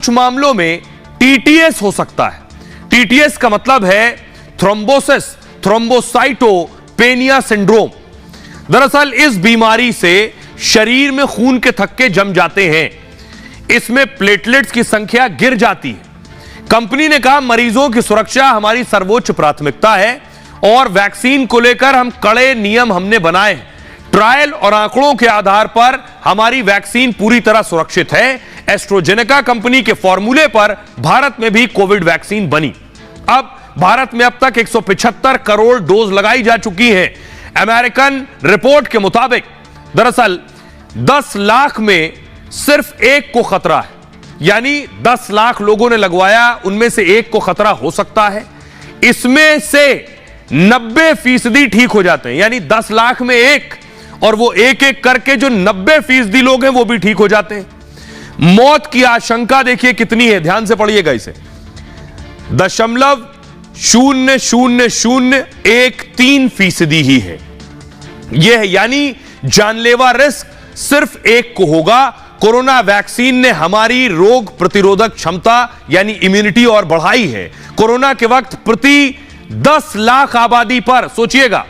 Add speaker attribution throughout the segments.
Speaker 1: कुछ मामलों में टीटीएस हो सकता है। टीटीएस का मतलब है थ्रोम्बोसिस थ्रोम्बोसाइटोपेनिया सिंड्रोम। दरअसल इस बीमारी से शरीर में खून के थक्के जम जाते हैं, इसमें प्लेटलेट्स की संख्या गिर जाती है। कंपनी ने कहा मरीजों की सुरक्षा हमारी सर्वोच्च प्राथमिकता है और वैक्सीन को लेकर हम कड़े नियम हमने बनाए हैं। ट्रायल और आंकड़ों के आधार पर हमारी वैक्सीन पूरी तरह सुरक्षित है। एस्ट्रोजेनेका कंपनी के फॉर्मूले पर भारत में भी कोविड वैक्सीन बनी। अब भारत में अब तक 175 करोड़ डोज लगाई जा चुकी हैं। अमेरिकन रिपोर्ट के मुताबिक दरअसल 10 लाख में सिर्फ एक को खतरा है, यानी 10 लाख लोगों ने लगवाया, उनमें से एक को खतरा हो सकता है। इसमें से 90% ठीक हो जाते हैं, यानी 10 लाख में एक, और वो एक एक करके जो 90% लोग हैं वो भी ठीक हो जाते हैं। मौत की आशंका देखिए कितनी है, ध्यान से पढ़िएगा इसे, 0.00013% ही है यह है, यानी जानलेवा रिस्क सिर्फ एक को होगा। कोरोना वैक्सीन ने हमारी रोग प्रतिरोधक क्षमता यानी इम्यूनिटी और बढ़ाई है। कोरोना के वक्त प्रति 10 लाख आबादी पर, सोचिएगा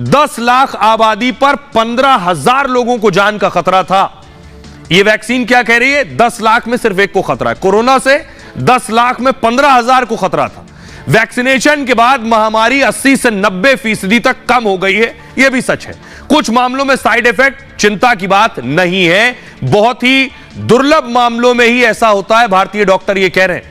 Speaker 1: 10 लाख आबादी पर 15,000 लोगों को जान का खतरा था। यह वैक्सीन क्या कह रही है, 10 लाख में सिर्फ एक को खतरा है। कोरोना से 10 लाख में 15,000 को खतरा था। वैक्सीनेशन के बाद महामारी 80 से 90% तक कम हो गई है, यह भी सच है। कुछ मामलों में साइड इफेक्ट चिंता की बात नहीं है, बहुत ही दुर्लभ मामलों में ही ऐसा होता है। भारतीय डॉक्टर यह कह रहे हैं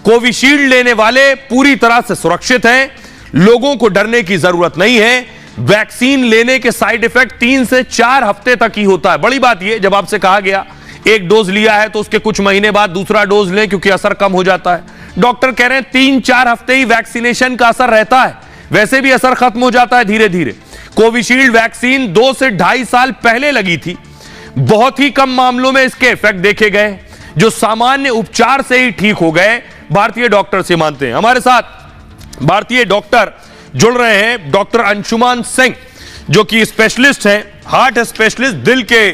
Speaker 1: कोविशील्ड लेने वाले पूरी तरह से सुरक्षित हैं, लोगों को डरने की जरूरत नहीं है। वैक्सीन लेने के साइड इफेक्ट 3 से 4 हफ्ते तक ही होता है। बड़ी बात यह, जब आपसे कहा गया एक डोज लिया है तो उसके कुछ महीने बाद दूसरा डोज लें क्योंकि असर कम हो जाता है। डॉक्टर कह रहे हैं 3-4 हफ्ते ही वैक्सीनेशन का असर रहता है, वैसे भी असर खत्म हो जाता है धीरे धीरे। कोविशील्ड वैक्सीन 2 से 2.5 साल पहले लगी थी। बहुत ही कम मामलों में इसके इफेक्ट देखे गए जो सामान्य उपचार से ही ठीक हो गए, भारतीय डॉक्टर से मानते हैं। हमारे साथ भारतीय डॉक्टर जुड़ रहे हैं, डॉक्टर अंशुमान सिंह जो कि स्पेशलिस्ट हैं, हार्ट स्पेशलिस्ट, दिल के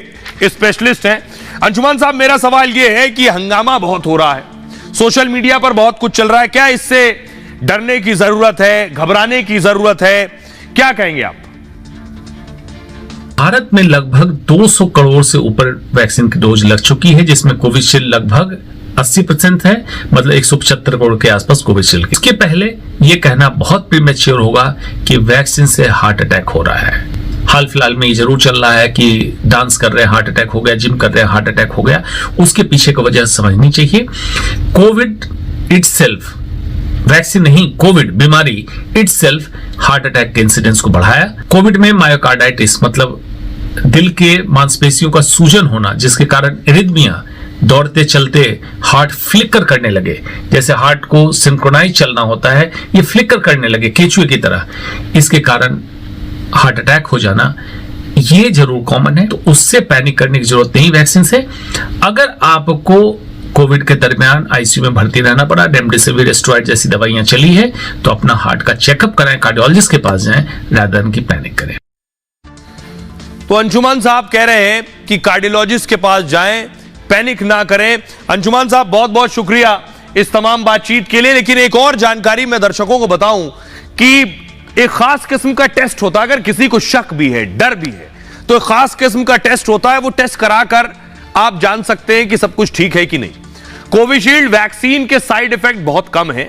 Speaker 1: स्पेशलिस्ट हैं। अंशुमान साहब, मेरा सवाल यह है कि हंगामा बहुत हो रहा है, सोशल मीडिया पर बहुत कुछ चल रहा है, क्या इससे डरने की जरूरत है, घबराने की जरूरत है, क्या कहेंगे आप?
Speaker 2: भारत में लगभग 200 करोड़ से ऊपर वैक्सीन की डोज लग चुकी है, जिसमें कोविशील्ड लगभग 80% है, मतलब 175 करोड़ के आसपास कोविशील्ड। इसके पहले यह कहना बहुत प्रीमेच्योर होगा कि वैक्सीन से हार्ट अटैक हो रहा है। हाल फिलहाल में ये जरूर चल रहा है कि डांस कर रहे हैं हार्ट अटैक हो गया, जिम कर रहे हैं हार्ट अटैक हो गया, उसके पीछे की वजह समझनी चाहिए। कोविड इटसेल्फ, वैक्सीन नहीं, कोविड बीमारी इटसेल्फ हार्ट अटैक के इंसिडेंस को बढ़ाया। कोविड में मायोकार्डाइटिस मतलब दिल के मांसपेशियों का सूजन होना, जिसके कारण एरिथमिया, दौड़ते चलते हार्ट फ्लिकर करने लगे, जैसे हार्ट को सिंक्रोनाइज चलना होता है, ये फ्लिकर करने लगे केचुए की तरह, इसके कारण हार्ट अटैक हो जाना, ये जरूर कॉमन है। तो उससे पैनिक करने की जरूरत नहीं वैक्सीन से। अगर आपको कोविड के दरमियान आईसीयू में भर्ती रहना पड़ा, रेमडेसिविर, स्टेरॉइड जैसी दवाइयां चली है, तो अपना हार्ट का चेकअप कराएं, कार्डियोलॉजिस्ट के पास जाएं, रादर देन की पैनिक करें।
Speaker 1: तो अंशुमान साहब कह रहे हैं कि कार्डियोलॉजिस्ट के पास जाएं, पैनिक ना करें। अंशुमान साहब, बहुत बहुत शुक्रिया इस तमाम बातचीत के लिए। लेकिन एक और जानकारी मैं दर्शकों को बताऊं कि एक खास किस्म का टेस्ट होता है, अगर किसी को शक भी है, डर भी है, तो एक खास किस्म का टेस्ट होता है, वो टेस्ट कराकर आप जान सकते हैं कि सब कुछ ठीक है कि नहीं। कोविशील्ड वैक्सीन के साइड इफेक्ट बहुत कम है।